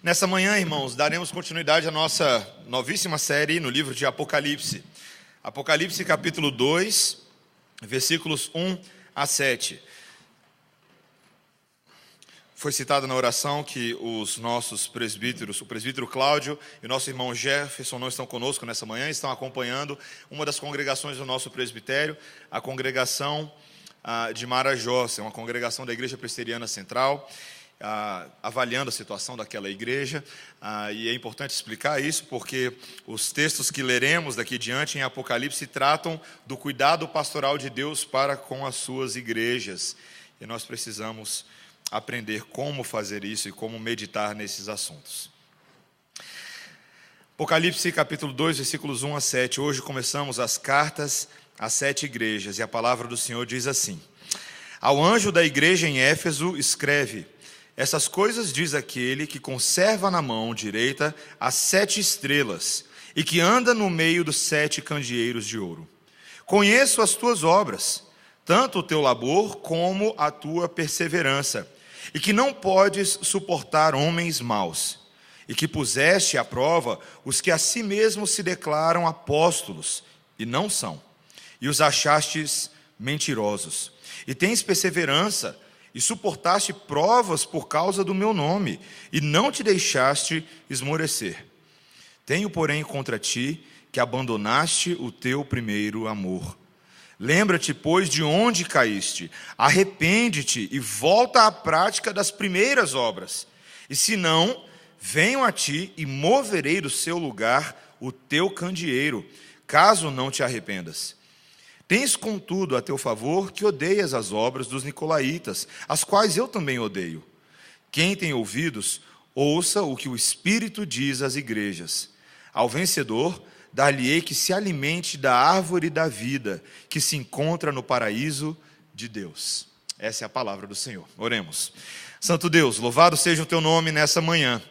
Nessa manhã, irmãos, daremos continuidade à nossa novíssima série no livro de Apocalipse. Apocalipse capítulo 2, versículos 1 a 7. Foi citado na oração que os nossos presbíteros, o presbítero Cláudio e o nosso irmão Jefferson não estão conosco nessa manhã, estão acompanhando uma das congregações do nosso presbitério, a congregação de Marajós, é uma congregação da Igreja Presbiteriana Central, avaliando a situação daquela igreja, e é importante explicar isso porque os textos que leremos daqui diante em Apocalipse tratam do cuidado pastoral de Deus para com as suas igrejas, e nós precisamos aprender como fazer isso e como meditar nesses assuntos. Apocalipse capítulo 2, versículos 1 a 7. Hoje começamos as cartas às 7 igrejas, e a palavra do Senhor diz assim: Ao anjo da igreja em Éfeso escreve: Essas coisas diz aquele que conserva na mão direita as 7 estrelas e que anda no meio dos 7 candeeiros de ouro. Conheço as tuas obras, tanto o teu labor como a tua perseverança, e que não podes suportar homens maus, e que puseste à prova os que a si mesmos se declaram apóstolos, e não são, e os achastes mentirosos, e tens perseverança, e suportaste provas por causa do meu nome, e não te deixaste esmorecer. Tenho, porém, contra ti que abandonaste o teu primeiro amor. Lembra-te, pois, de onde caíste, arrepende-te e volta à prática das primeiras obras. E se não, venho a ti e moverei do seu lugar o teu candeeiro, caso não te arrependas. Tens, contudo, a teu favor que odeias as obras dos nicolaítas, as quais eu também odeio. Quem tem ouvidos, ouça o que o Espírito diz às igrejas. Ao vencedor, dar-lhe-ei que se alimente da árvore da vida, que se encontra no paraíso de Deus. Essa é a palavra do Senhor. Oremos. Santo Deus, louvado seja o teu nome nessa manhã.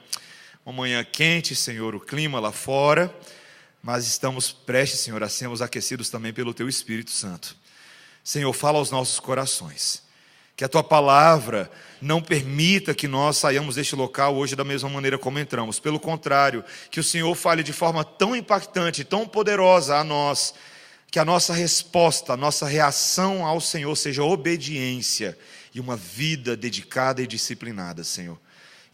Uma manhã quente, Senhor, o clima lá fora, mas estamos prestes, Senhor, a sermos aquecidos também pelo teu Espírito Santo. Senhor, fala aos nossos corações. Que a tua palavra não permita que nós saiamos deste local hoje da mesma maneira como entramos. Pelo contrário, que o Senhor fale de forma tão impactante, tão poderosa a nós, que a nossa resposta, a nossa reação ao Senhor seja obediência e uma vida dedicada e disciplinada, Senhor.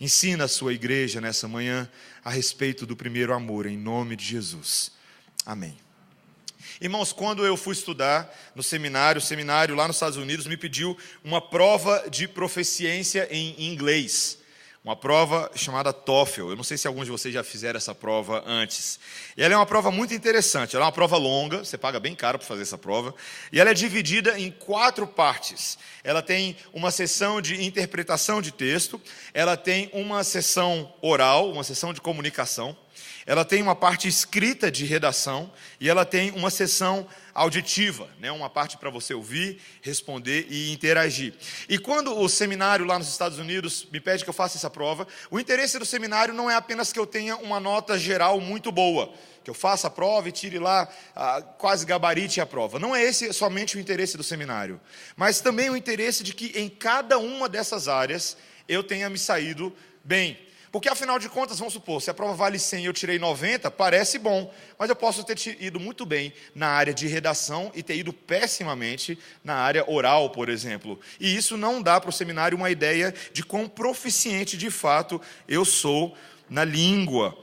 Ensina a sua igreja nessa manhã a respeito do primeiro amor, em nome de Jesus. Amém. Irmãos, quando eu fui estudar no seminário, o seminário lá nos Estados Unidos me pediu uma prova de proficiência em inglês. Uma prova chamada TOEFL. Eu não sei se alguns de vocês já fizeram essa prova antes. E ela é uma prova muito interessante. Ela é uma prova longa, você paga bem caro para fazer essa prova. E ela é dividida em 4 partes. Ela tem uma sessão de interpretação de texto. Ela tem uma sessão oral, uma sessão de comunicação. Ela tem uma parte escrita de redação e ela tem uma sessão auditiva, né? Uma parte para você ouvir, responder e interagir. E quando o seminário lá nos Estados Unidos me pede que eu faça essa prova, o interesse do seminário não é apenas que eu tenha uma nota geral muito boa, que eu faça a prova e tire lá, quase gabarite a prova. Não é esse somente o interesse do seminário, mas também o interesse de que em cada uma dessas áreas eu tenha me saído bem. Porque, afinal de contas, vamos supor, se a prova vale 100 e eu tirei 90, parece bom, mas eu posso ter ido muito bem na área de redação e ter ido pessimamente na área oral, por exemplo. E isso não dá para o seminário uma ideia de quão proficiente, de fato, eu sou na língua.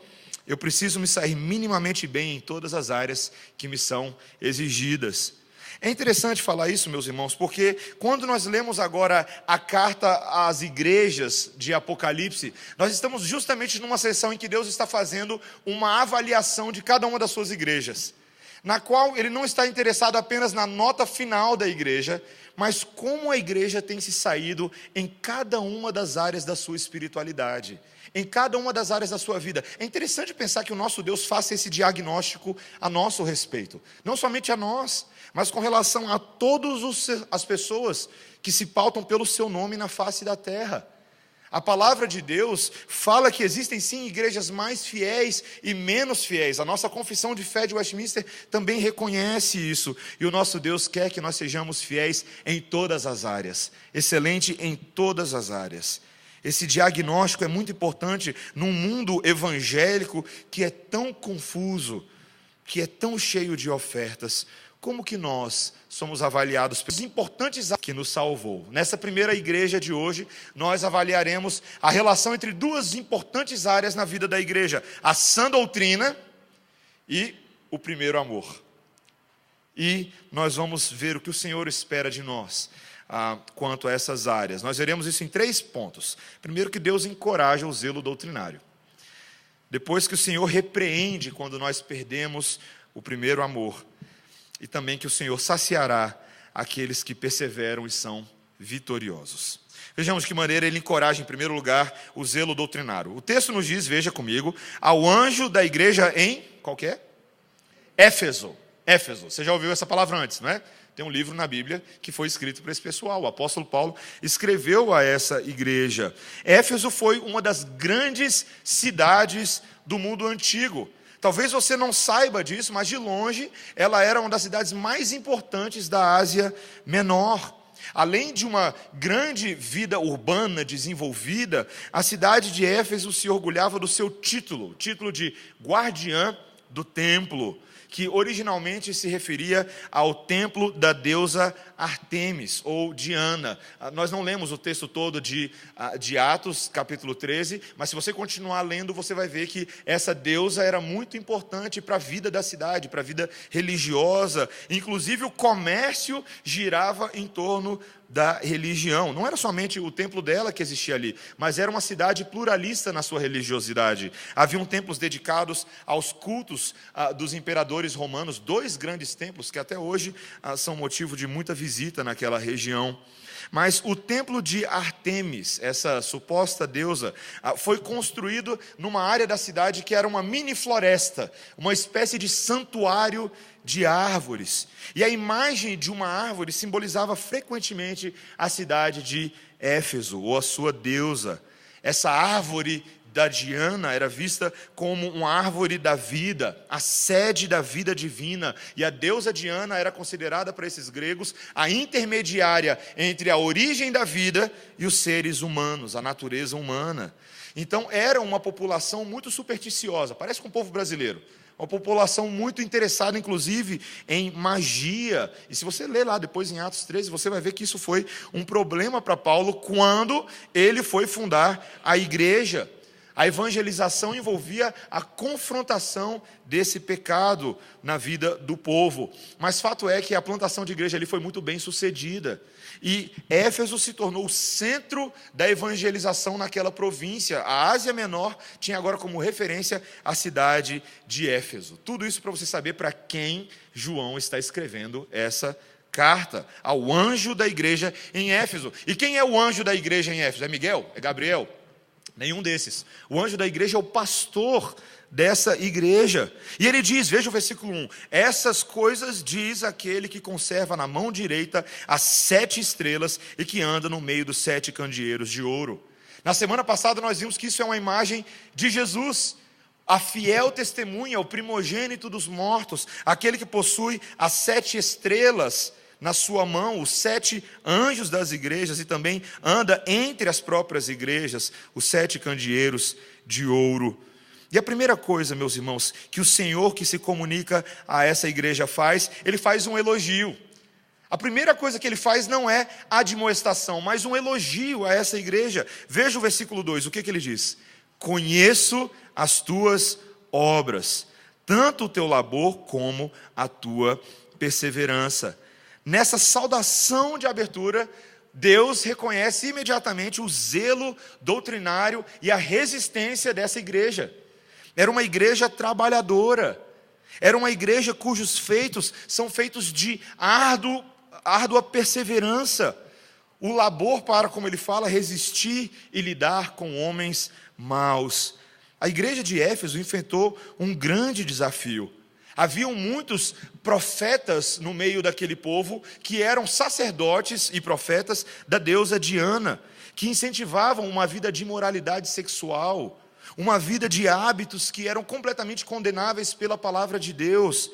Eu preciso me sair minimamente bem em todas as áreas que me são exigidas. É interessante falar isso, meus irmãos, porque quando nós lemos agora a carta às igrejas de Apocalipse, nós estamos justamente numa sessão em que Deus está fazendo uma avaliação de cada uma das suas igrejas, na qual Ele não está interessado apenas na nota final da igreja, mas como a igreja tem se saído em cada uma das áreas da sua espiritualidade, em cada uma das áreas da sua vida. É interessante pensar que o nosso Deus faça esse diagnóstico a nosso respeito, não somente a nós, mas com relação a todas as pessoas que se pautam pelo seu nome na face da terra. A palavra de Deus fala que existem sim igrejas mais fiéis e menos fiéis. A nossa confissão de fé de Westminster também reconhece isso. E o nosso Deus quer que nós sejamos fiéis em todas as áreas. Excelente em todas as áreas. Esse diagnóstico é muito importante num mundo evangélico que é tão confuso, que é tão cheio de ofertas. Como que nós somos avaliados pelos importantes que nos salvou? Nessa primeira igreja de hoje, nós avaliaremos a relação entre duas importantes áreas na vida da igreja: a sã doutrina e o primeiro amor. E nós vamos ver o que o Senhor espera de nós quanto a essas áreas. Nós veremos isso em 3 pontos. Primeiro, que Deus encoraja o zelo doutrinário. Depois, que o Senhor repreende quando nós perdemos o primeiro amor. E também que o Senhor saciará aqueles que perseveram e são vitoriosos. Vejamos de que maneira ele encoraja, em primeiro lugar, o zelo doutrinário. O texto nos diz, veja comigo, ao anjo da igreja em, qual que é? Éfeso. Éfeso. Você já ouviu essa palavra antes, não é? Tem um livro na Bíblia que foi escrito para esse pessoal. O apóstolo Paulo escreveu a essa igreja. Éfeso foi uma das grandes cidades do mundo antigo. Talvez você não saiba disso, mas de longe ela era uma das cidades mais importantes da Ásia Menor. Além de uma grande vida urbana desenvolvida, a cidade de Éfeso se orgulhava do seu título, título de guardiã do templo, que originalmente se referia ao templo da deusa Ártemis, ou Diana. Nós não lemos o texto todo de Atos, capítulo 13, mas se você continuar lendo, você vai ver que essa deusa era muito importante para a vida da cidade, para a vida religiosa. Inclusive, o comércio girava em torno da religião. Não era somente o templo dela que existia ali, mas era uma cidade pluralista na sua religiosidade. Haviam templos dedicados aos cultos dos imperadores romanos, 2 grandes templos que até hoje são motivo de muita visita naquela região. Mas o templo de Ártemis, essa suposta deusa, foi construído numa área da cidade que era uma mini floresta, uma espécie de santuário de árvores. E a imagem de uma árvore simbolizava frequentemente a cidade de Éfeso, ou a sua deusa. Essa árvore da Diana era vista como uma árvore da vida, a sede da vida divina, e a deusa Diana era considerada para esses gregos a intermediária entre a origem da vida e os seres humanos, a natureza humana. Então era uma população muito supersticiosa, parece com o povo brasileiro. Uma população muito interessada, inclusive, em magia. E se você ler lá depois em Atos 13, você vai ver que isso foi um problema para Paulo quando ele foi fundar a igreja. A evangelização envolvia a confrontação desse pecado na vida do povo. Mas fato é que a plantação de igreja ali foi muito bem sucedida. E Éfeso se tornou o centro da evangelização naquela província. A Ásia Menor tinha agora como referência a cidade de Éfeso. Tudo isso para você saber para quem João está escrevendo essa carta, ao anjo da igreja em Éfeso. E quem é o anjo da igreja em Éfeso? É Miguel? É Gabriel? Nenhum desses. O anjo da igreja é o pastor dessa igreja. E ele diz, veja o versículo 1, essas coisas diz aquele que conserva na mão direita as 7 estrelas e que anda no meio dos 7 candeeiros de ouro. Na semana passada nós vimos que isso é uma imagem de Jesus, a fiel testemunha, o primogênito dos mortos, aquele que possui as 7 estrelas na sua mão, os 7 anjos das igrejas, e também anda entre as próprias igrejas, os 7 candeeiros de ouro. E a primeira coisa, meus irmãos, que o Senhor que se comunica a essa igreja faz, ele faz um elogio. A primeira coisa que ele faz não é admoestação, mas um elogio a essa igreja. Veja o versículo 2, o que ele diz? Conheço as tuas obras, tanto o teu labor como a tua perseverança. Nessa saudação de abertura, Deus reconhece imediatamente o zelo doutrinário e a resistência dessa igreja. Era uma igreja trabalhadora, era uma igreja cujos feitos são feitos de árdua perseverança. O labor para, como ele fala, resistir e lidar com homens maus. A igreja de Éfeso enfrentou um grande desafio. Haviam muitos profetas no meio daquele povo que eram sacerdotes e profetas da deusa Diana, que incentivavam uma vida de imoralidade sexual, uma vida de hábitos que eram completamente condenáveis pela palavra de Deus.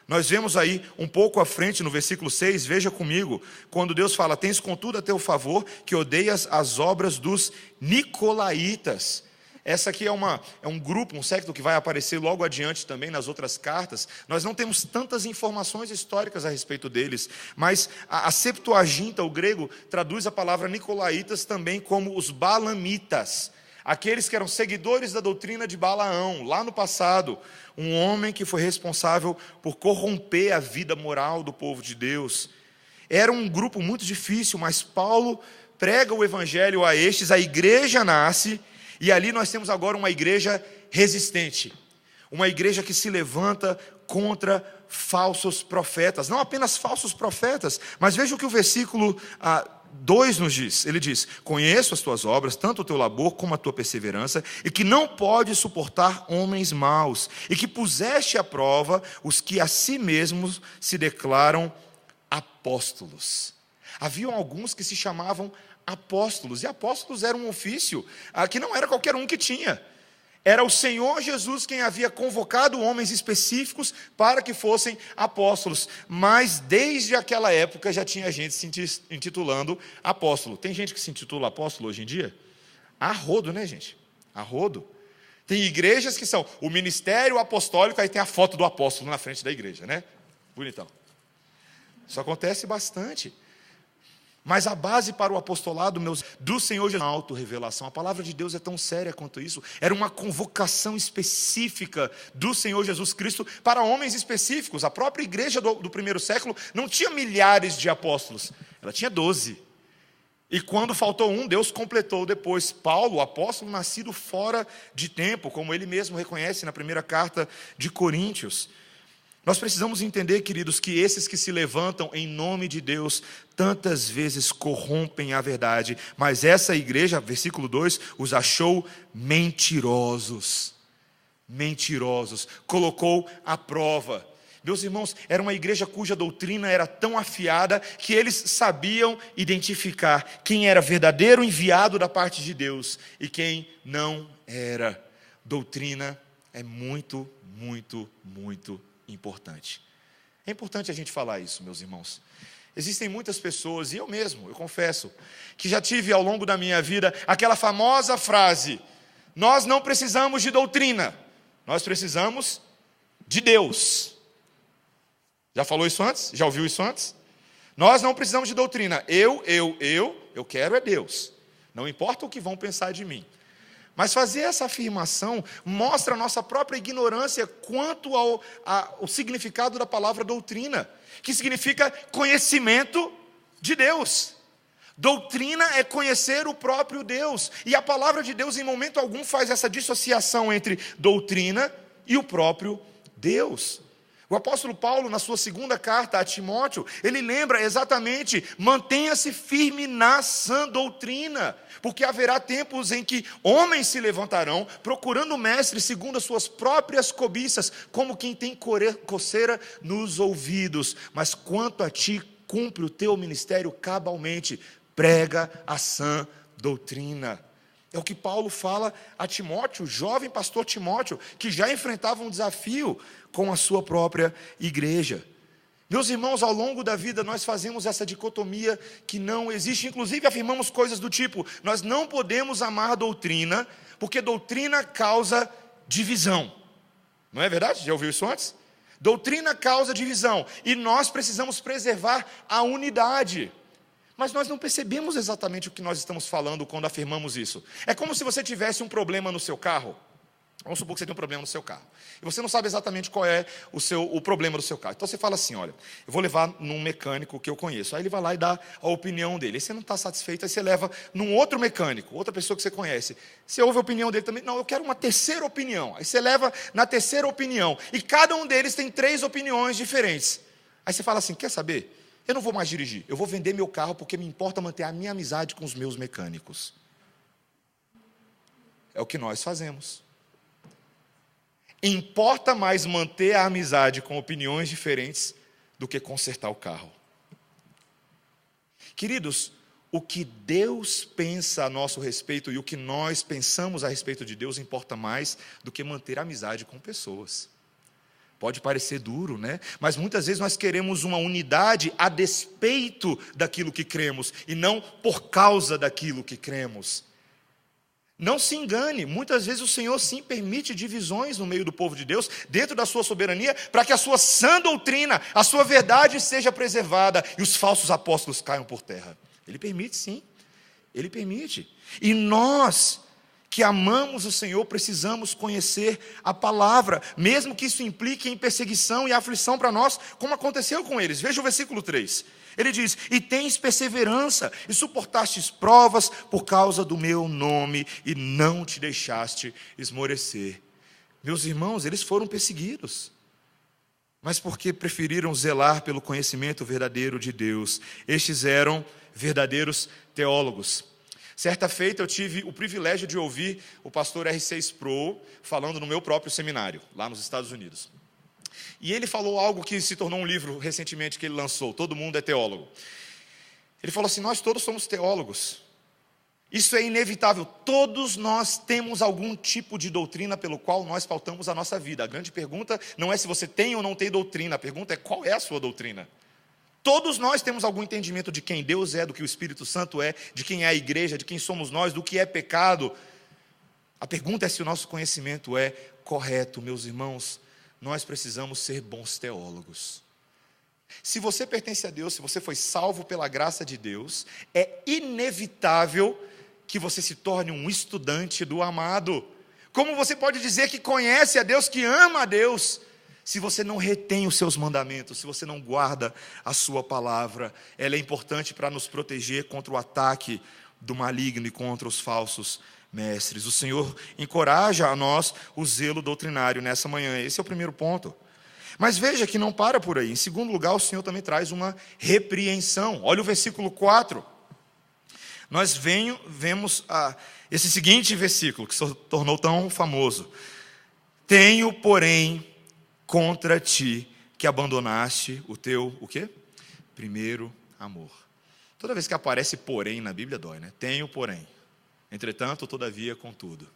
Nós vemos aí um pouco à frente no versículo 6, veja comigo, quando Deus fala: tens contudo a teu favor que odeias as obras dos nicolaítas. Essa aqui é um grupo, um século que vai aparecer logo adiante também nas outras cartas. Nós não temos tantas informações históricas a respeito deles, mas a Septuaginta, o grego, traduz a palavra nicolaítas também como os balamitas, aqueles que eram seguidores da doutrina de Balaão, lá no passado, um homem que foi responsável por corromper a vida moral do povo de Deus. Era um grupo muito difícil, mas Paulo prega o evangelho a estes, a igreja nasce, e ali nós temos agora uma igreja resistente, uma igreja que se levanta contra falsos profetas, não apenas falsos profetas, mas veja o que o versículo 2 nos diz. Ele diz: conheço as tuas obras, tanto o teu labor como a tua perseverança, e que não podes suportar homens maus, e que puseste à prova os que a si mesmos se declaram apóstolos. Haviam alguns que se chamavam apóstolos, e apóstolos era um ofício que não era qualquer um que tinha. Era o Senhor Jesus quem havia convocado homens específicos para que fossem apóstolos. Mas desde aquela época já tinha gente se intitulando apóstolo. Tem gente que se intitula apóstolo hoje em dia? A rodo, né, gente? A rodo. Tem igrejas que são o ministério apostólico, aí tem a foto do apóstolo na frente da igreja, né? Bonitão. Isso acontece bastante. Mas a base para o apostolado do Senhor Jesus, a autorrevelação. A palavra de Deus é tão séria quanto isso. Era uma convocação específica do Senhor Jesus Cristo para homens específicos. A própria igreja do primeiro século não tinha milhares de apóstolos, ela tinha 12. E quando faltou um, Deus completou depois. Paulo, o apóstolo nascido fora de tempo, como ele mesmo reconhece na primeira carta de Coríntios. Nós precisamos entender, queridos, que esses que se levantam em nome de Deus, tantas vezes corrompem a verdade, mas essa igreja, versículo 2, os achou mentirosos. Mentirosos, colocou à prova. Meus irmãos, era uma igreja cuja doutrina era tão afiada que eles sabiam identificar quem era verdadeiro enviado da parte de Deus e quem não era. Doutrina é muito, muito, muito importante. É importante a gente falar isso, meus irmãos. Existem muitas pessoas, e eu mesmo, eu confesso, que já tive ao longo da minha vida aquela famosa frase: nós não precisamos de doutrina, nós precisamos de Deus. Já falou isso antes? Já ouviu isso antes? Nós não precisamos de doutrina. Eu quero é Deus. Não importa o que vão pensar de mim. Mas fazer essa afirmação mostra a nossa própria ignorância quanto ao significado da palavra doutrina, que significa conhecimento de Deus. Doutrina é conhecer o próprio Deus. E a palavra de Deus, em momento algum, faz essa dissociação entre doutrina e o próprio Deus. O apóstolo Paulo, na sua segunda carta a Timóteo, ele lembra exatamente: mantenha-se firme na sã doutrina, porque haverá tempos em que homens se levantarão, procurando mestres segundo as suas próprias cobiças, como quem tem coceira nos ouvidos. Mas quanto a ti, cumpre o teu ministério cabalmente, prega a sã doutrina. É o que Paulo fala a Timóteo, o jovem pastor Timóteo, que já enfrentava um desafio com a sua própria igreja. Meus irmãos, ao longo da vida nós fazemos essa dicotomia que não existe, inclusive afirmamos coisas do tipo: nós não podemos amar doutrina, porque doutrina causa divisão. Não é verdade? Já ouviu isso antes? Doutrina causa divisão, e nós precisamos preservar a unidade. Mas nós não percebemos exatamente o que nós estamos falando quando afirmamos isso. É como se você tivesse um problema no seu carro. Vamos supor que você tem um problema no seu carro. E você não sabe exatamente qual é o problema do seu carro. Então você fala assim: olha, eu vou levar num mecânico que eu conheço. Aí ele vai lá e dá a opinião dele. Aí você não está satisfeito, aí você leva num outro mecânico, outra pessoa que você conhece. Você ouve a opinião dele também. Não, eu quero uma terceira opinião. Aí você leva na terceira opinião. E cada um deles tem 3 opiniões diferentes. Aí você fala assim: quer saber? Eu não vou mais dirigir, eu vou vender meu carro porque me importa manter a minha amizade com os meus mecânicos. É o que nós fazemos. Importa mais manter a amizade com opiniões diferentes do que consertar o carro. Queridos, o que Deus pensa a nosso respeito e o que nós pensamos a respeito de Deus importa mais do que manter a amizade com pessoas. Pode parecer duro, né? Mas muitas vezes nós queremos uma unidade a despeito daquilo que cremos e não por causa daquilo que cremos. Não se engane, muitas vezes o Senhor sim permite divisões no meio do povo de Deus, dentro da sua soberania, para que a sua sã doutrina, a sua verdade seja preservada e os falsos apóstolos caiam por terra. Ele permite sim, Ele permite. E nós que amamos o Senhor, precisamos conhecer a palavra, mesmo que isso implique em perseguição e aflição para nós, como aconteceu com eles. Veja o versículo 3. Ele diz: e tens perseverança, e suportastes provas por causa do meu nome, e não te deixaste esmorecer. Meus irmãos, eles foram perseguidos, mas porque preferiram zelar pelo conhecimento verdadeiro de Deus. Estes eram verdadeiros teólogos. Certa feita eu tive o privilégio de ouvir o pastor R.C. Sproul falando no meu próprio seminário, lá nos Estados Unidos. E ele falou algo que se tornou um livro recentemente que ele lançou, Todo Mundo é Teólogo. Ele falou assim: nós todos somos teólogos. Isso é inevitável, todos nós temos algum tipo de doutrina pelo qual nós pautamos a nossa vida. A grande pergunta não é se você tem ou não tem doutrina, a pergunta é qual é a sua doutrina. Todos nós temos algum entendimento de quem Deus é, do que o Espírito Santo é, de quem é a igreja, de quem somos nós, do que é pecado. A pergunta é se o nosso conhecimento é correto. Meus irmãos, nós precisamos ser bons teólogos. Se você pertence a Deus, se você foi salvo pela graça de Deus, é inevitável que você se torne um estudante do amado. Como você pode dizer que conhece a Deus, que ama a Deus, se você não retém os seus mandamentos, se você não guarda a sua palavra? Ela é importante para nos proteger contra o ataque do maligno e contra os falsos mestres. O Senhor encoraja a nós o zelo doutrinário nessa manhã. Esse é o primeiro ponto. Mas veja que não para por aí. Em segundo lugar, o Senhor também traz uma repreensão. Olha o versículo 4. Nós vemos esse seguinte versículo, que se tornou tão famoso. Tenho, porém, contra ti, que abandonaste o teu, o quê? Primeiro amor. Toda vez que aparece porém na Bíblia, dói, né? Tenho, porém. Entretanto, todavia, contudo.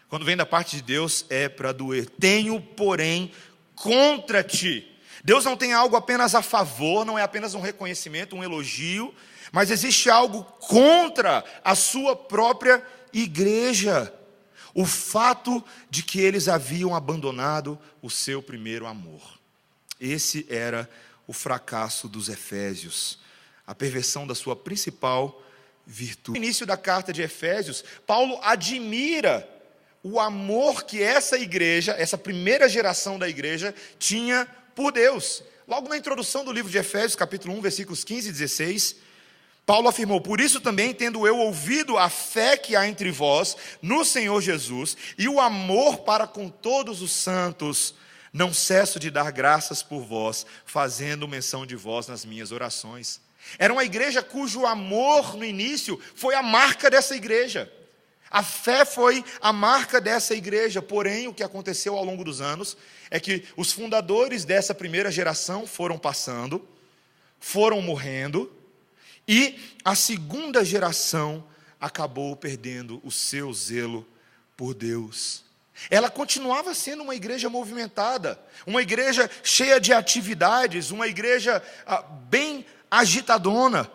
Quando vem da parte de Deus, é para doer. Tenho, porém, contra ti. Deus não tem algo apenas a favor, não é apenas um reconhecimento, um elogio, mas existe algo contra a sua própria igreja. O fato de que eles haviam abandonado o seu primeiro amor. Esse era o fracasso dos Efésios, a perversão da sua principal virtude. No início da carta de Efésios, Paulo admira o amor que essa igreja, essa primeira geração da igreja, tinha por Deus. Logo na introdução do livro de Efésios, capítulo 1, versículos 15 e 16, Paulo afirmou: por isso também, tendo eu ouvido a fé que há entre vós no Senhor Jesus e o amor para com todos os santos, não cesso de dar graças por vós, fazendo menção de vós nas minhas orações. Era uma igreja cujo amor no início foi a marca dessa igreja. A fé foi a marca dessa igreja. Porém, o que aconteceu ao longo dos anos é que os fundadores dessa primeira geração foram passando, foram morrendo, e a segunda geração acabou perdendo o seu zelo por Deus. Ela continuava sendo uma igreja movimentada, uma igreja cheia de atividades, uma igreja bem agitadona,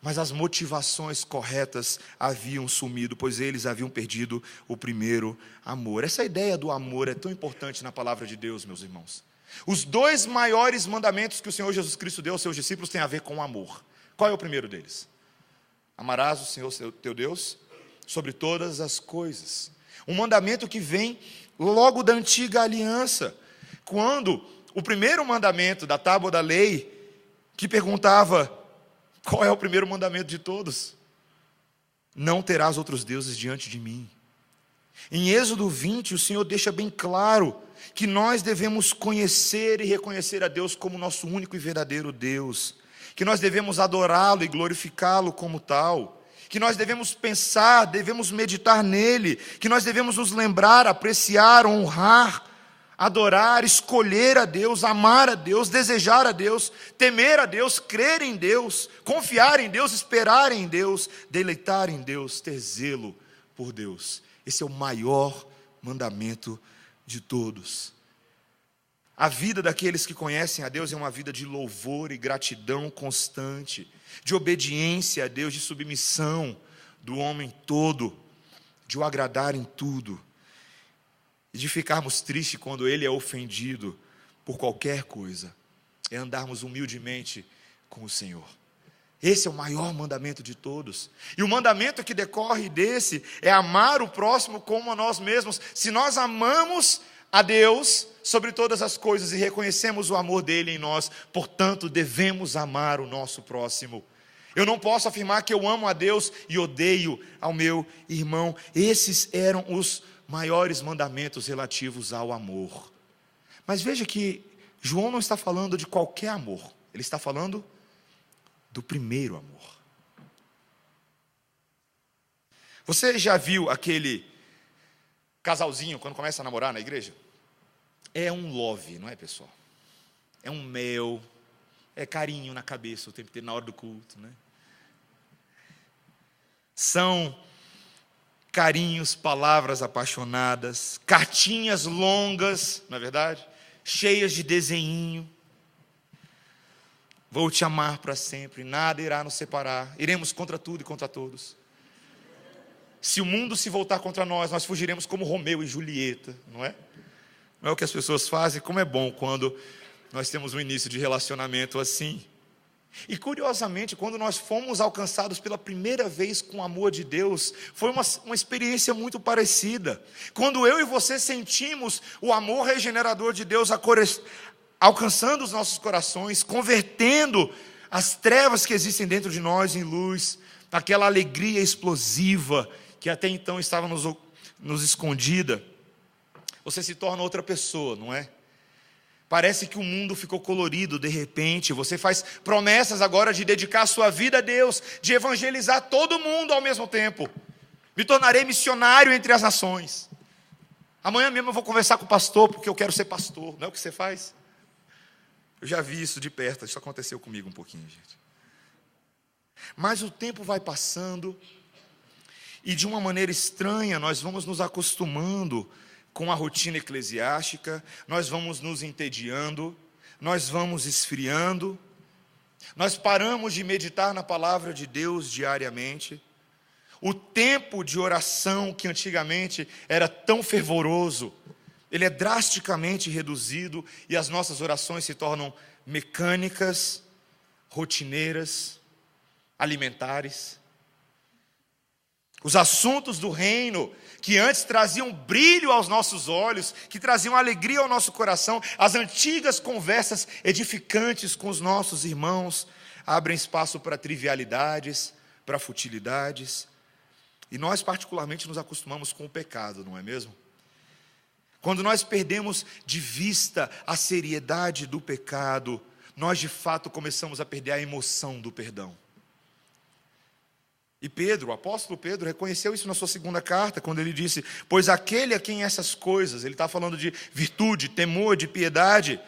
mas as motivações corretas haviam sumido, pois eles haviam perdido o primeiro amor. Essa ideia do amor é tão importante na palavra de Deus, meus irmãos. Os dois maiores mandamentos que o Senhor Jesus Cristo deu aos seus discípulos têm a ver com o amor. Qual é o primeiro deles? Amarás o Senhor teu Deus sobre todas as coisas. Um mandamento que vem logo da antiga aliança, quando o primeiro mandamento da tábua da lei, que perguntava: qual é o primeiro mandamento de todos? Não terás outros deuses diante de mim. Em Êxodo 20, o Senhor deixa bem claro que nós devemos conhecer e reconhecer a Deus como nosso único e verdadeiro Deus, que nós devemos adorá-lo e glorificá-lo como tal, que nós devemos pensar, devemos meditar nele, que nós devemos nos lembrar, apreciar, honrar, adorar, escolher a Deus, amar a Deus, desejar a Deus, temer a Deus, crer em Deus, confiar em Deus, esperar em Deus, deleitar em Deus, ter zelo por Deus. Esse é o maior mandamento de todos. A vida daqueles que conhecem a Deus é uma vida de louvor e gratidão constante, de obediência a Deus, de submissão do homem todo, de o agradar em tudo, e de ficarmos tristes quando ele é ofendido por qualquer coisa, é andarmos humildemente com o Senhor. Esse é o maior mandamento de todos. E o mandamento que decorre desse é amar o próximo como a nós mesmos. Se nós amamos a Deus sobre todas as coisas e reconhecemos o amor dele em nós, portanto, devemos amar o nosso próximo. Eu não posso afirmar que eu amo a Deus e odeio ao meu irmão. Esses eram os maiores mandamentos relativos ao amor. Mas veja que João não está falando de qualquer amor. Ele está falando do primeiro amor. Você já viu aquele casalzinho quando começa a namorar na igreja? É um love, não é, pessoal? É um mel, é carinho na cabeça o tempo inteiro, na hora do culto, né? São carinhos, palavras apaixonadas, cartinhas longas, não é verdade? Cheias de desenho. Vou te amar para sempre, nada irá nos separar, iremos contra tudo e contra todos. Se o mundo se voltar contra nós, nós fugiremos como Romeu e Julieta, não é? Não é o que as pessoas fazem? Como é bom quando nós temos um início de relacionamento assim. E curiosamente, quando nós fomos alcançados pela primeira vez com o amor de Deus, foi uma experiência muito parecida. Quando eu e você sentimos o amor regenerador de Deus alcançando os nossos corações, convertendo as trevas que existem dentro de nós em luz, aquela alegria explosiva que até então estava nos escondida, você se torna outra pessoa, não é? Parece que o mundo ficou colorido de repente, você faz promessas agora de dedicar a sua vida a Deus, de evangelizar todo mundo ao mesmo tempo. Me tornarei missionário entre as nações. Amanhã mesmo eu vou conversar com o pastor, porque eu quero ser pastor, não é o que você faz? Eu já vi isso de perto, isso aconteceu comigo um pouquinho, gente. Mas o tempo vai passando, e de uma maneira estranha nós vamos nos acostumando com a rotina eclesiástica, nós vamos nos entediando, nós vamos esfriando, nós paramos de meditar na palavra de Deus diariamente. O tempo de oração que antigamente era tão fervoroso, ele é drasticamente reduzido e as nossas orações se tornam mecânicas, rotineiras, alimentares. Os assuntos do reino, que antes traziam brilho aos nossos olhos, que traziam alegria ao nosso coração, as antigas conversas edificantes com os nossos irmãos, abrem espaço para trivialidades, para futilidades. E nós particularmente nos acostumamos com o pecado, não é mesmo? Quando nós perdemos de vista a seriedade do pecado, nós de fato começamos a perder a emoção do perdão. E Pedro, o apóstolo Pedro, reconheceu isso na sua segunda carta, quando ele disse: pois aquele a quem essas coisas, ele está falando de virtude, temor, de piedade,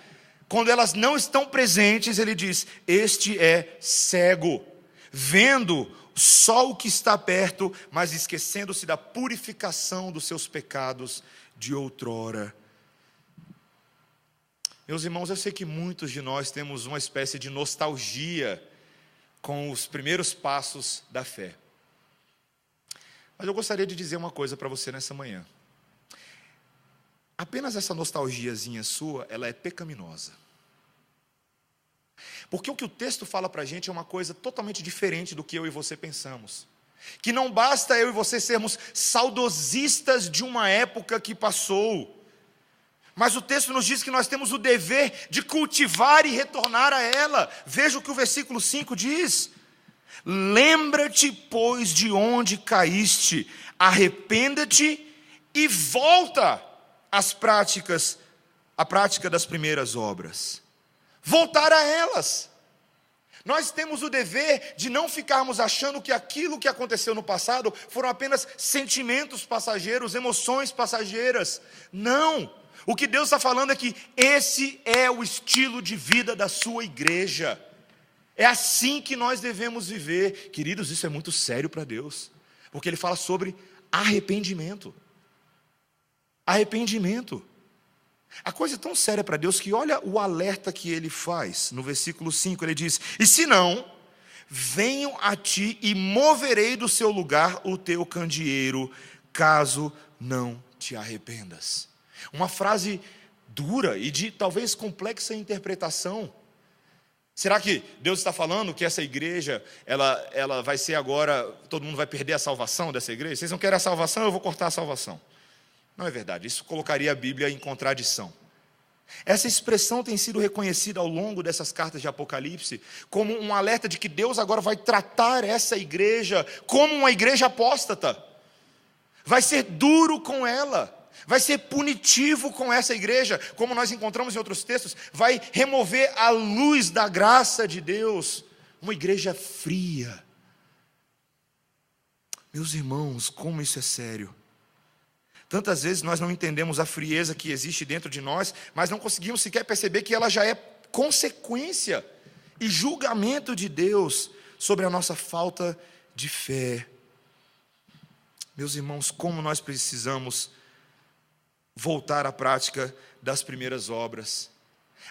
quando elas não estão presentes, ele diz: este é cego, vendo só o que está perto, mas esquecendo-se da purificação dos seus pecados de outrora. Meus irmãos, eu sei que muitos de nós temos uma espécie de nostalgia com os primeiros passos da fé. Mas eu gostaria de dizer uma coisa para você nessa manhã. Apenas essa nostalgiazinha sua, ela é pecaminosa. Porque o que o texto fala para a gente é uma coisa totalmente diferente do que eu e você pensamos. Que não basta eu e você sermos saudosistas de uma época que passou. Mas o texto nos diz que nós temos o dever de cultivar e retornar a ela. Veja o que o versículo 5 diz. Lembra-te, pois, de onde caíste, arrependa-te e volta à prática das primeiras obras. Voltar a elas. Nós temos o dever de não ficarmos achando que aquilo que aconteceu no passado foram apenas sentimentos passageiros, emoções passageiras. Não! O que Deus está falando é que esse é o estilo de vida da sua igreja. É assim que nós devemos viver. Queridos, isso é muito sério para Deus, porque Ele fala sobre arrependimento. Arrependimento. A coisa é tão séria para Deus que olha o alerta que ele faz. No versículo 5 ele diz: e se não, venho a ti e moverei do seu lugar o teu candeeiro, caso não te arrependas. Uma frase dura e de talvez complexa interpretação. Será que Deus está falando que essa igreja, ela vai ser agora, todo mundo vai perder a salvação dessa igreja? Vocês não querem a salvação, eu vou cortar a salvação. Não é verdade, isso colocaria a Bíblia em contradição. Essa expressão tem sido reconhecida ao longo dessas cartas de Apocalipse como um alerta de que Deus agora vai tratar essa igreja como uma igreja apóstata. Vai ser duro com ela, vai ser punitivo com essa igreja, como nós encontramos em outros textos, vai remover a luz da graça de Deus, uma igreja fria. Meus irmãos, como isso é sério. Tantas vezes nós não entendemos a frieza que existe dentro de nós, mas não conseguimos sequer perceber que ela já é consequência e julgamento de Deus sobre a nossa falta de fé. Meus irmãos, como nós precisamos voltar à prática das primeiras obras.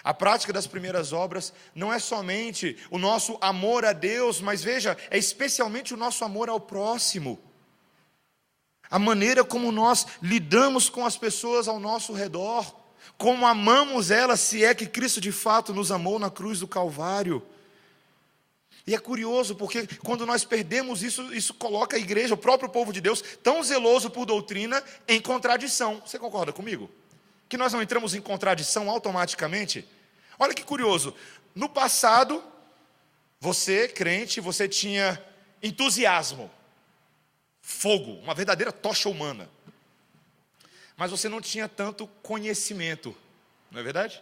A prática das primeiras obras não é somente o nosso amor a Deus, mas veja, é especialmente o nosso amor ao próximo. A maneira como nós lidamos com as pessoas ao nosso redor, como amamos elas, se é que Cristo de fato nos amou na cruz do Calvário. E é curioso, porque quando nós perdemos isso, isso coloca a igreja, o próprio povo de Deus, tão zeloso por doutrina, em contradição. Você concorda comigo? Que nós não entramos em contradição automaticamente? Olha que curioso, no passado, você, crente, você tinha entusiasmo, fogo, uma verdadeira tocha humana. Mas você não tinha tanto conhecimento, não é verdade?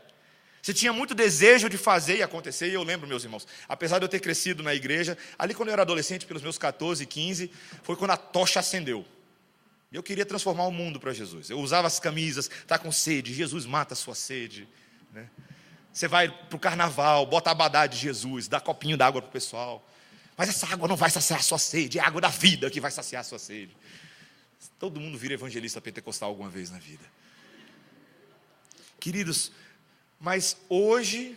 Você tinha muito desejo de fazer e acontecer, e eu lembro, meus irmãos, apesar de eu ter crescido na igreja, ali quando eu era adolescente, pelos meus 14, 15, foi quando a tocha acendeu. Eu queria transformar o mundo para Jesus. Eu usava as camisas, está com sede, Jesus mata a sua sede, né? Você vai para o carnaval, bota a abadá de Jesus, dá copinho d'água para o pessoal. Mas essa água não vai saciar a sua sede, é a água da vida que vai saciar a sua sede. Todo mundo vira evangelista pentecostal alguma vez na vida. Queridos, mas hoje,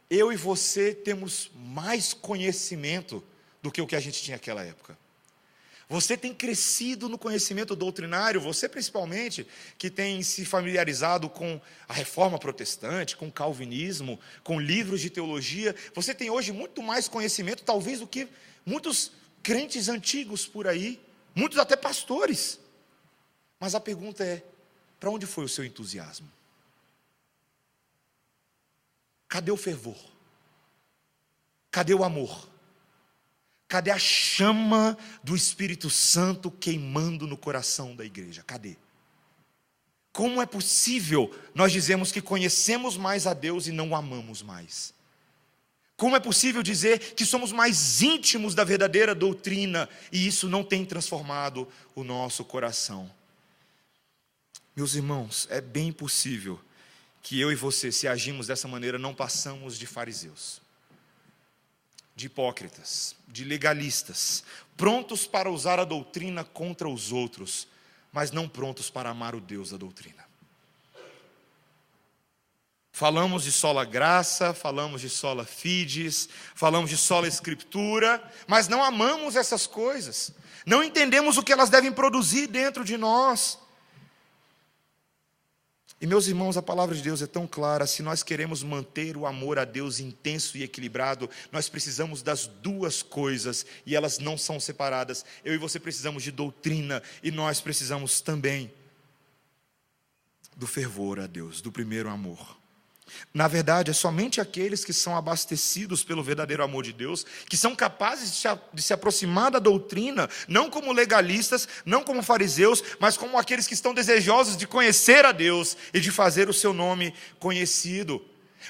eu e você temos mais conhecimento do que o que a gente tinha naquela época. Você tem crescido no conhecimento doutrinário, você principalmente, que tem se familiarizado com a reforma protestante, com o calvinismo, com livros de teologia, você tem hoje muito mais conhecimento, talvez, do que muitos crentes antigos por aí, muitos até pastores. Mas a pergunta é, para onde foi o seu entusiasmo? Cadê o fervor? Cadê o amor? Cadê a chama do Espírito Santo queimando no coração da igreja? Cadê? Como é possível nós dizermos que conhecemos mais a Deus e não o amamos mais? Como é possível dizer que somos mais íntimos da verdadeira doutrina e isso não tem transformado o nosso coração? Meus irmãos, é bem possível que eu e você, se agimos dessa maneira, não passamos de fariseus, de hipócritas, de legalistas, prontos para usar a doutrina contra os outros, mas não prontos para amar o Deus da doutrina. Falamos de sola graça, falamos de sola fides, falamos de sola escritura, mas não amamos essas coisas, não entendemos o que elas devem produzir dentro de nós. E meus irmãos, a palavra de Deus é tão clara, se nós queremos manter o amor a Deus intenso e equilibrado, nós precisamos das duas coisas, e elas não são separadas. Eu e você precisamos de doutrina, e nós precisamos também do fervor a Deus, do primeiro amor. Na verdade, é somente aqueles que são abastecidos pelo verdadeiro amor de Deus, que são capazes de se aproximar da doutrina, não como legalistas, não como fariseus, mas como aqueles que estão desejosos de conhecer a Deus e de fazer o seu nome conhecido.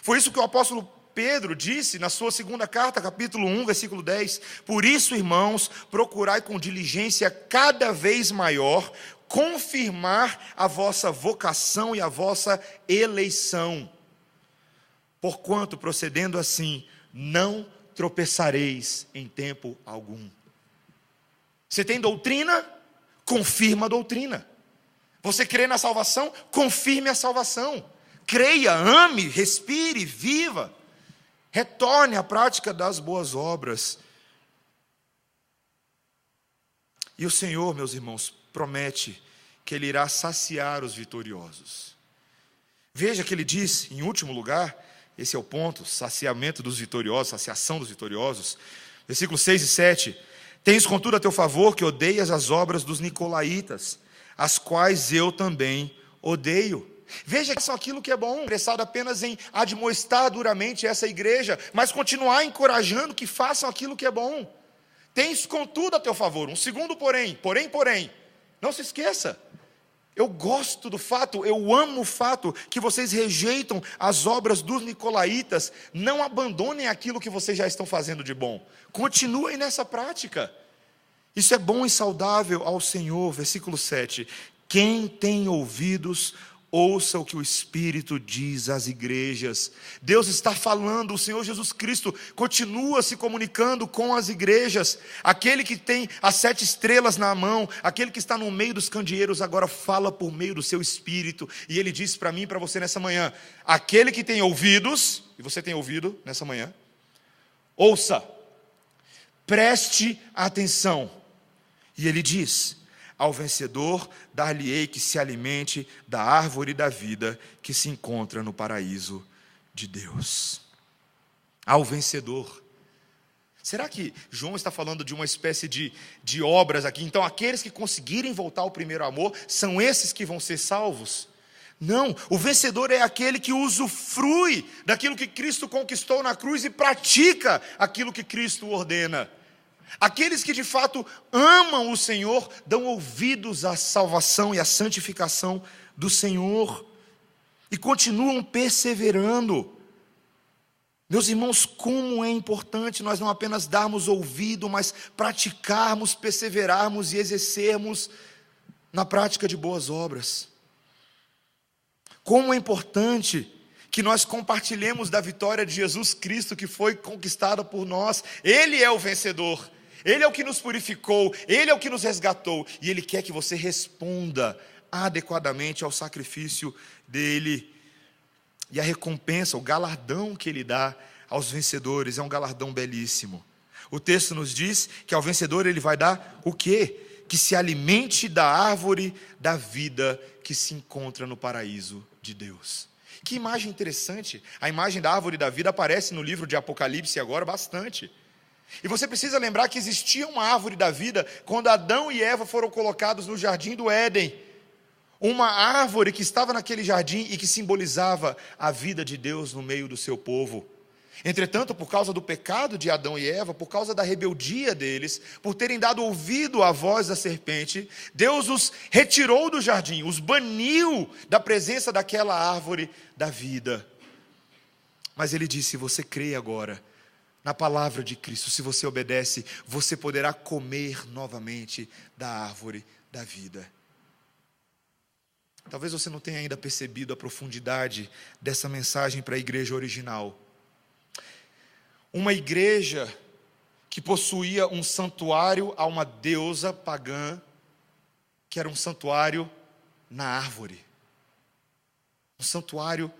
Foi isso que o apóstolo Pedro disse na sua segunda carta, capítulo 1, versículo 10. Por isso, irmãos, procurai com diligência cada vez maior confirmar a vossa vocação e a vossa eleição. Porquanto, procedendo assim, não tropeçareis em tempo algum. Você tem doutrina? Confirma a doutrina. Você crê na salvação? Confirme a salvação. creia, ame, respire, viva. Retorne à prática das boas obras. E o Senhor, meus irmãos, promete que Ele irá saciar os vitoriosos. Veja que Ele diz, em último lugar, esse é o ponto, saciamento dos vitoriosos, saciação dos vitoriosos. Versículos 6 e 7. Tens contudo a teu favor que odeias as obras dos nicolaítas, as quais eu também odeio. Veja que são aquilo que é bom, interessado apenas em admoestar duramente essa igreja, mas continuar encorajando que façam aquilo que é bom. Tens contudo a teu favor. Um segundo porém, não se esqueça. Eu gosto do fato, eu amo o fato que vocês rejeitam as obras dos nicolaítas. Não abandonem aquilo que vocês já estão fazendo de bom. Continuem nessa prática. Isso é bom e saudável ao Senhor. Versículo 7. Quem tem ouvidos, ouça o que o Espírito diz às igrejas. Deus está falando, o Senhor Jesus Cristo continua se comunicando com as igrejas. Aquele que tem as 7 estrelas na mão, aquele que está no meio dos candeeiros, agora fala por meio do seu Espírito. E Ele diz para mim e para você nessa manhã: aquele que tem ouvidos, e você tem ouvido nessa manhã, ouça, preste atenção. E Ele diz: ao vencedor dar-lhe-ei que se alimente da árvore da vida que se encontra no paraíso de Deus. Ao vencedor. Será que João está falando de uma espécie de obras aqui? Então aqueles que conseguirem voltar ao primeiro amor, são esses que vão ser salvos? Não, o vencedor é aquele que usufrui daquilo que Cristo conquistou na cruz e pratica aquilo que Cristo ordena. Aqueles que de fato amam o Senhor, dão ouvidos à salvação e à santificação do Senhor, e continuam perseverando. Meus irmãos, como é importante nós não apenas darmos ouvido, mas praticarmos, perseverarmos e exercermos na prática de boas obras. Como é importante que nós compartilhemos da vitória de Jesus Cristo que foi conquistada por nós. Ele é o vencedor. Ele é o que nos purificou, Ele é o que nos resgatou, e Ele quer que você responda adequadamente ao sacrifício dEle. E a recompensa, o galardão que Ele dá aos vencedores, é um galardão belíssimo. O texto nos diz que ao vencedor Ele vai dar o quê? Que se alimente da árvore da vida que se encontra no paraíso de Deus. Que imagem interessante, a imagem da árvore da vida aparece no livro de Apocalipse agora bastante. E você precisa lembrar que existia uma árvore da vida quando Adão e Eva foram colocados no jardim do Éden. Uma árvore que estava naquele jardim e que simbolizava a vida de Deus no meio do seu povo. Entretanto, por causa do pecado de Adão e Eva, por causa da rebeldia deles, por terem dado ouvido à voz da serpente, Deus os retirou do jardim, os baniu da presença daquela árvore da vida. Mas Ele disse: se você crê agora na palavra de Cristo, se você obedece, você poderá comer novamente da árvore da vida. Talvez você não tenha ainda percebido a profundidade dessa mensagem para a igreja original. Uma igreja que possuía um santuário a uma deusa pagã, que era um santuário na árvore. Um santuário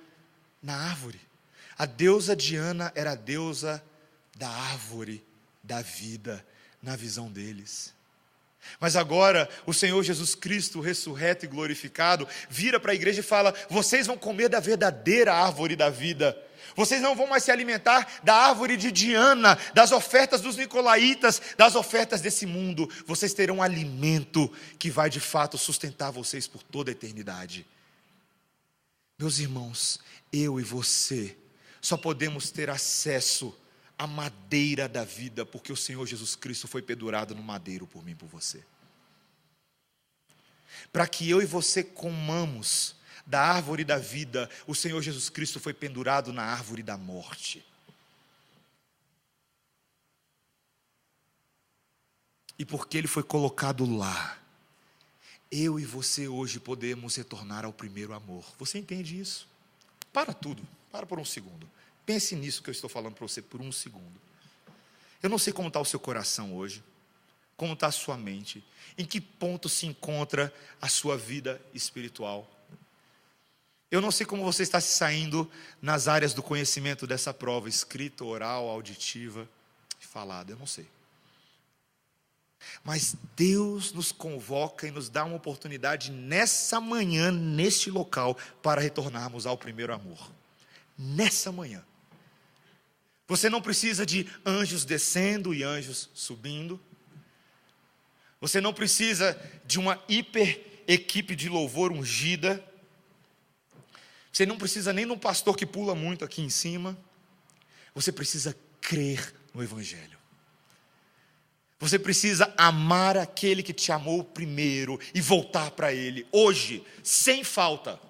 na árvore. A deusa Diana era a deusa da árvore da vida, na visão deles. Mas agora, o Senhor Jesus Cristo, ressurreto e glorificado, vira para a igreja e fala: vocês vão comer da verdadeira árvore da vida. Vocês não vão mais se alimentar da árvore de Diana, das ofertas dos nicolaítas, das ofertas desse mundo. Vocês terão alimento que vai de fato sustentar vocês por toda a eternidade. Meus irmãos, eu e você só podemos ter acesso à madeira da vida porque o Senhor Jesus Cristo foi pendurado no madeiro por mim e por você. Para que eu e você comamos da árvore da vida, o Senhor Jesus Cristo foi pendurado na árvore da morte. E porque Ele foi colocado lá, eu e você hoje podemos retornar ao primeiro amor. Você entende isso? Para tudo, para por um segundo. Pense nisso que eu estou falando para você por um segundo. Eu não sei como está o seu coração hoje, como está a sua mente, em que ponto se encontra a sua vida espiritual. Eu não sei como você está se saindo nas áreas do conhecimento dessa prova, escrita, oral, auditiva e falada, eu não sei. Mas Deus nos convoca e nos dá uma oportunidade nessa manhã, neste local, para retornarmos ao primeiro amor. Nessa manhã. Você não precisa de anjos descendo e anjos subindo. Você não precisa de uma hiper equipe de louvor ungida. Você não precisa nem de um pastor que pula muito aqui em cima. Você precisa crer no Evangelho. Você precisa amar aquele que te amou primeiro e voltar para Ele, hoje, sem falta.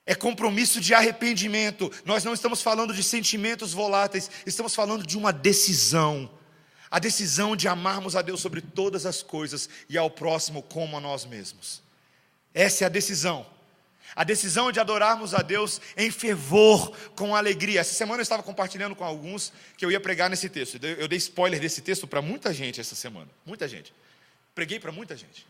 É compromisso de arrependimento. Nós não estamos falando de sentimentos voláteis, estamos falando de uma decisão. A decisão de amarmos a Deus sobre todas as coisas e ao próximo como a nós mesmos. Essa é a decisão. A decisão de adorarmos a Deus em fervor, com alegria. Essa semana eu estava compartilhando com alguns que eu ia pregar nesse texto. Eu dei spoiler desse texto para muita gente essa semana. Muita gente. Preguei para muita gente.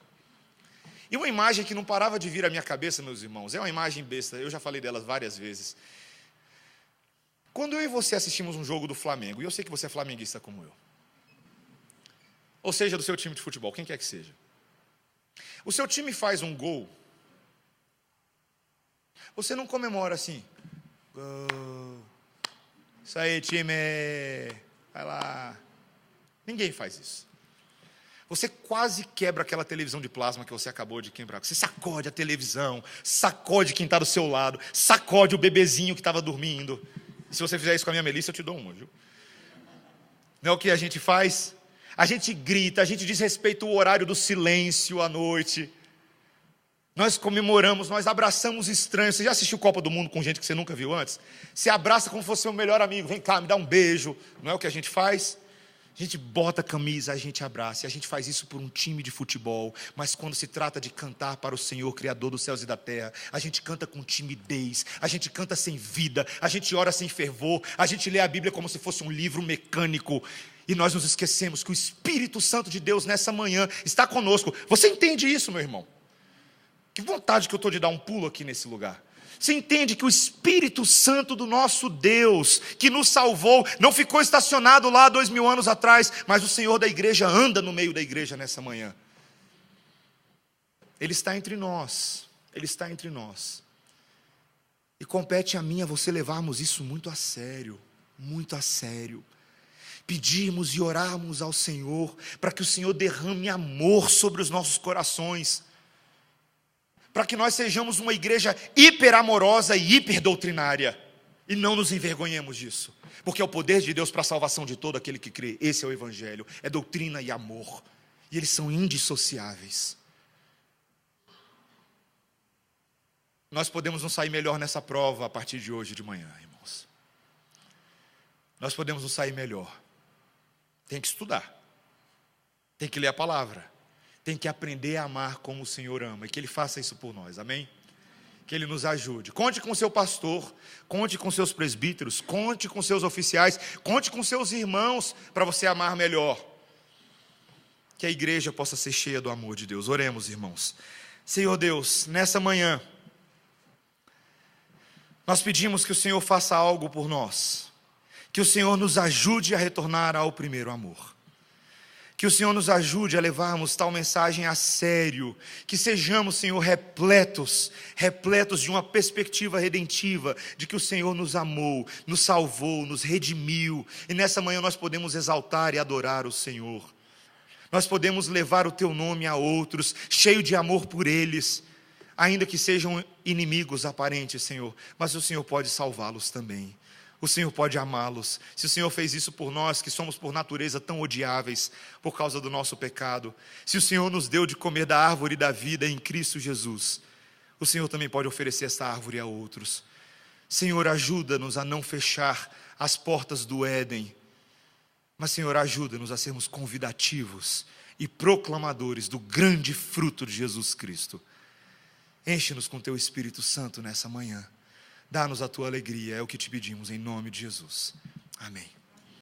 E uma imagem que não parava de vir à minha cabeça, meus irmãos, é uma imagem besta, eu já falei delas várias vezes. Quando eu e você assistimos um jogo do Flamengo, e eu sei que você é flamenguista como eu, ou seja, do seu time de futebol, quem quer que seja, o seu time faz um gol, você não comemora assim, gol, isso aí time, vai lá, ninguém faz isso. Você quase quebra aquela televisão de plasma que você acabou de quebrar. Você sacode a televisão, sacode quem está do seu lado, sacode o bebezinho que estava dormindo. Se você fizer isso com a minha Melissa, eu te dou uma, viu? Não é o que a gente faz? A gente grita, a gente desrespeita o horário do silêncio à noite. Nós comemoramos, nós abraçamos estranhos. Você já assistiu Copa do Mundo com gente que você nunca viu antes? Você abraça como se fosse seu melhor amigo. Vem cá, me dá um beijo. Não é o que a gente faz? A gente bota a camisa, a gente abraça, e a gente faz isso por um time de futebol, mas quando se trata de cantar para o Senhor, Criador dos céus e da terra, a gente canta com timidez, a gente canta sem vida, a gente ora sem fervor, a gente lê a Bíblia como se fosse um livro mecânico, e nós nos esquecemos que o Espírito Santo de Deus nessa manhã está conosco. Você entende isso, meu irmão? Que vontade que eu estou de dar um pulo aqui nesse lugar. Você entende que o Espírito Santo do nosso Deus, que nos salvou, não ficou estacionado lá 2000 anos atrás, mas o Senhor da igreja anda no meio da igreja nessa manhã. Ele está entre nós, Ele está entre nós. E compete a mim, a você levarmos isso muito a sério, muito a sério. Pedirmos e orarmos ao Senhor, para que o Senhor derrame amor sobre os nossos corações, para que nós sejamos uma igreja hiper amorosa e hiper doutrinária, e não nos envergonhemos disso, porque é o poder de Deus para a salvação de todo aquele que crê. Esse é o Evangelho, é doutrina e amor, e eles são indissociáveis. Nós podemos nos sair melhor nessa prova a partir de hoje de manhã, irmãos. Nós podemos nos sair melhor. Tem que estudar, tem que ler a palavra, tem que aprender a amar como o Senhor ama, e que Ele faça isso por nós, amém? Que Ele nos ajude. Conte com seu pastor, conte com seus presbíteros, conte com seus oficiais, conte com seus irmãos, para você amar melhor. Que a igreja possa ser cheia do amor de Deus. Oremos, irmãos. Senhor Deus, nessa manhã, nós pedimos que o Senhor faça algo por nós, que o Senhor nos ajude a retornar ao primeiro amor. Que o Senhor nos ajude a levarmos tal mensagem a sério, que sejamos, Senhor, repletos de uma perspectiva redentiva, de que o Senhor nos amou, nos salvou, nos redimiu, e nessa manhã nós podemos exaltar e adorar o Senhor. Nós podemos levar o Teu nome a outros, cheio de amor por eles, ainda que sejam inimigos aparentes, Senhor, mas o Senhor pode salvá-los também. O Senhor pode amá-los. Se o Senhor fez isso por nós, que somos por natureza tão odiáveis, por causa do nosso pecado, se o Senhor nos deu de comer da árvore da vida em Cristo Jesus, o Senhor também pode oferecer essa árvore a outros. Senhor, ajuda-nos a não fechar as portas do Éden, mas Senhor, ajuda-nos a sermos convidativos e proclamadores do grande fruto de Jesus Cristo. Enche-nos com Teu Espírito Santo nessa manhã. Dá-nos a Tua alegria, é o que te pedimos em nome de Jesus. Amém.